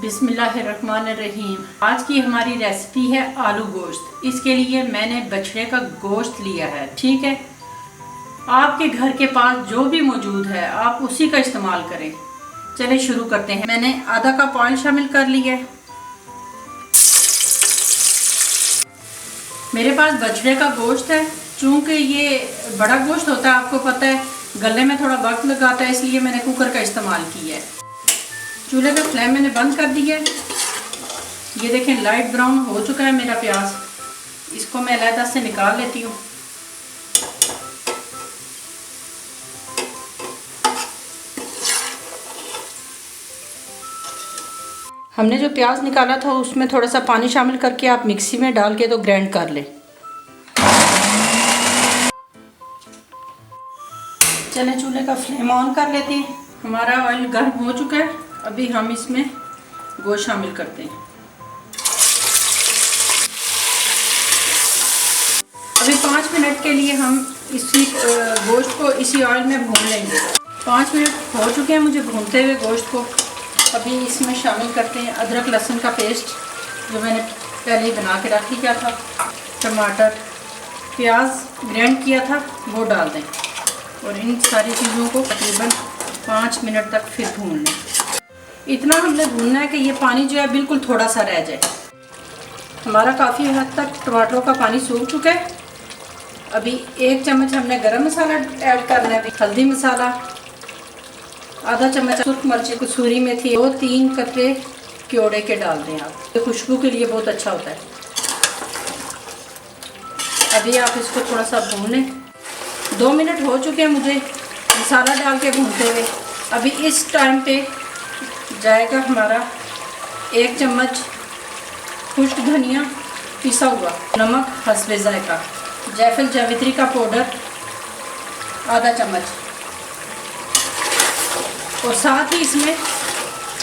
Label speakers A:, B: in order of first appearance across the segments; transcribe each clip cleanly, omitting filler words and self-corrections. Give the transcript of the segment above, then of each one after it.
A: बिस्मिल्लाहिर्रहमानिर्रहीम। आज की हमारी रेसिपी है आलू गोश्त। इसके लिए मैंने बछड़े का गोश्त लिया है। ठीक है, आपके घर के पास जो भी मौजूद है आप उसी का इस्तेमाल करें। चलिए शुरू करते हैं। मैंने आधा कप ऑयल शामिल कर लिया है। मेरे पास बछड़े का गोश्त है। चूँकि ये बड़ा गोश्त होता है, आपको पता है गलने में थोड़ा वक्त लगाता है, इसलिए मैंने कुकर का इस्तेमाल किया है। चूल्हे का फ्लेम मैंने बंद कर दिया है। ये देखें लाइट ब्राउन हो चुका है मेरा प्याज। इसको मैं अलग से निकाल लेती हूँ। हमने जो प्याज निकाला था उसमें थोड़ा सा पानी शामिल करके आप मिक्सी में डाल के तो ग्राइंड कर लें। चलें चूल्हे का फ्लेम ऑन कर लेते हैं। हमारा ऑयल गर्म हो चुका है। अभी हम इसमें गोश्त शामिल करते हैं। अभी 5 मिनट के लिए हम इसी गोश्त को इसी ऑयल में भून लेंगे। 5 मिनट हो चुके हैं मुझे भूनते हुए गोश्त को। अभी इसमें शामिल करते हैं अदरक लहसुन का पेस्ट जो मैंने पहले ही बना के रख लिया था। टमाटर, प्याज ग्राइंड किया था वो डाल दें और इन सारी चीज़ों को तकरीबन 5 मिनट तक फिर भून लें। इतना हमने भूनना है कि ये पानी जो है बिल्कुल थोड़ा सा रह जाए। हमारा काफ़ी हद तक टमाटरों का पानी सूख चुका है। अभी 1 चम्मच हमने गरम मसाला ऐड करना है। हल्दी मसाला, आधा चम्मच सुर्ख मिर्च, कसूरी मेथी, 2-3 कतरे क्योड़े के डाल दें आप। ये खुशबू के लिए बहुत अच्छा होता है। अभी आप इसको थोड़ा सा भून लें। 2 मिनट हो चुके हैं मुझे मसाला डाल के भूनते हुए। अभी इस टाइम पे जाएगा हमारा 1 चम्मच खुश्क धनिया पिसा हुआ, नमक हस्बे जायका, जायफल जावित्री का पाउडर आधा चम्मच, और साथ ही इसमें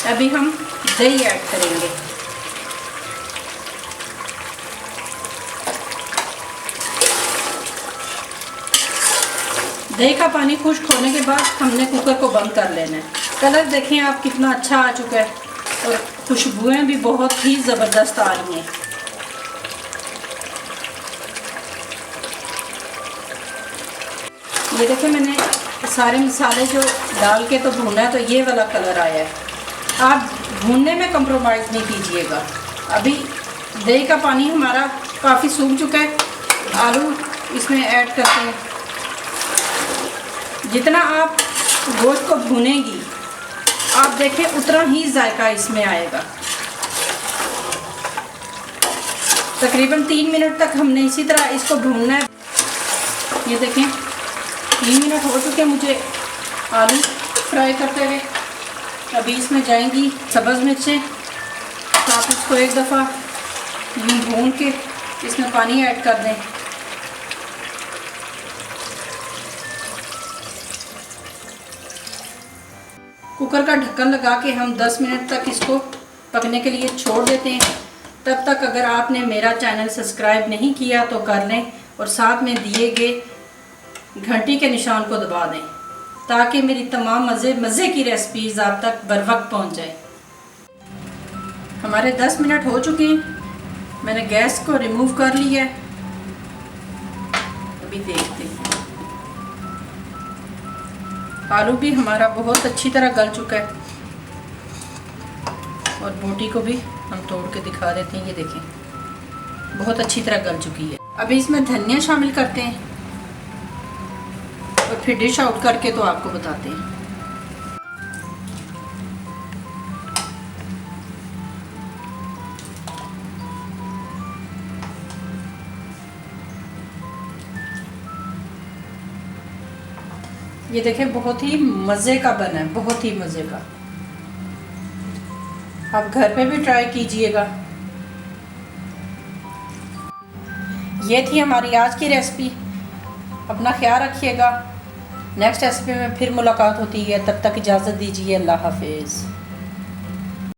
A: अभी हम दही ऐड करेंगे। दही का पानी खुश्क होने के बाद हमने कुकर को बंद कर लेना है। कलर देखें आप कितना अच्छा आ चुका है और खुशबुएं भी बहुत ही ज़बरदस्त आ रही हैं। ये देखें मैंने सारे मसाले जो डाल के तो भूना है तो ये वाला कलर आया है। आप भूनने में कंप्रोमाइज़ नहीं कीजिएगा। अभी दही का पानी हमारा काफ़ी सूख चुका है। आलू इसमें ऐड करते हैं। जितना आप गोश्त को भूनेंगी आप देखें उतना ही जायका इसमें आएगा। तकरीबन 3 मिनट तक हमने इसी तरह इसको भूनना है। ये देखें 3 मिनट हो चुके मुझे आलू फ्राई करते हुए। अभी इसमें जाएंगी सब्ज़ मिर्चें। आप इसको एक दफ़ा यूँ भून के इसमें पानी ऐड कर दें। कुकर का ढक्कन लगा के हम 10 मिनट तक इसको पकने के लिए छोड़ देते हैं। तब तक अगर आपने मेरा चैनल सब्सक्राइब नहीं किया तो कर लें और साथ में दिए गए घंटी के निशान को दबा दें ताकि मेरी तमाम मज़े की रेसिपीज़ आप तक बर वक्त पहुँच जाए। हमारे 10 मिनट हो चुके हैं। मैंने गैस को रिमूव कर लिया है। अभी देखते हैं। आलू भी हमारा बहुत अच्छी तरह गल चुका है और बोटी को भी हम तोड़ के दिखा देते हैं। ये देखें बहुत अच्छी तरह गल चुकी है। अभी इसमें धनिया शामिल करते हैं और फिर डिश आउट करके तो आपको बताते हैं। ये देखें बहुत ही मज़े का बना है, बहुत ही मज़े का। आप घर पे भी ट्राई कीजिएगा। ये थी हमारी आज की रेसिपी। अपना ख्याल रखिएगा। नेक्स्ट रेसिपी में फिर मुलाकात होती है। तब तक इजाज़त दीजिए। अल्लाह हाफिज़।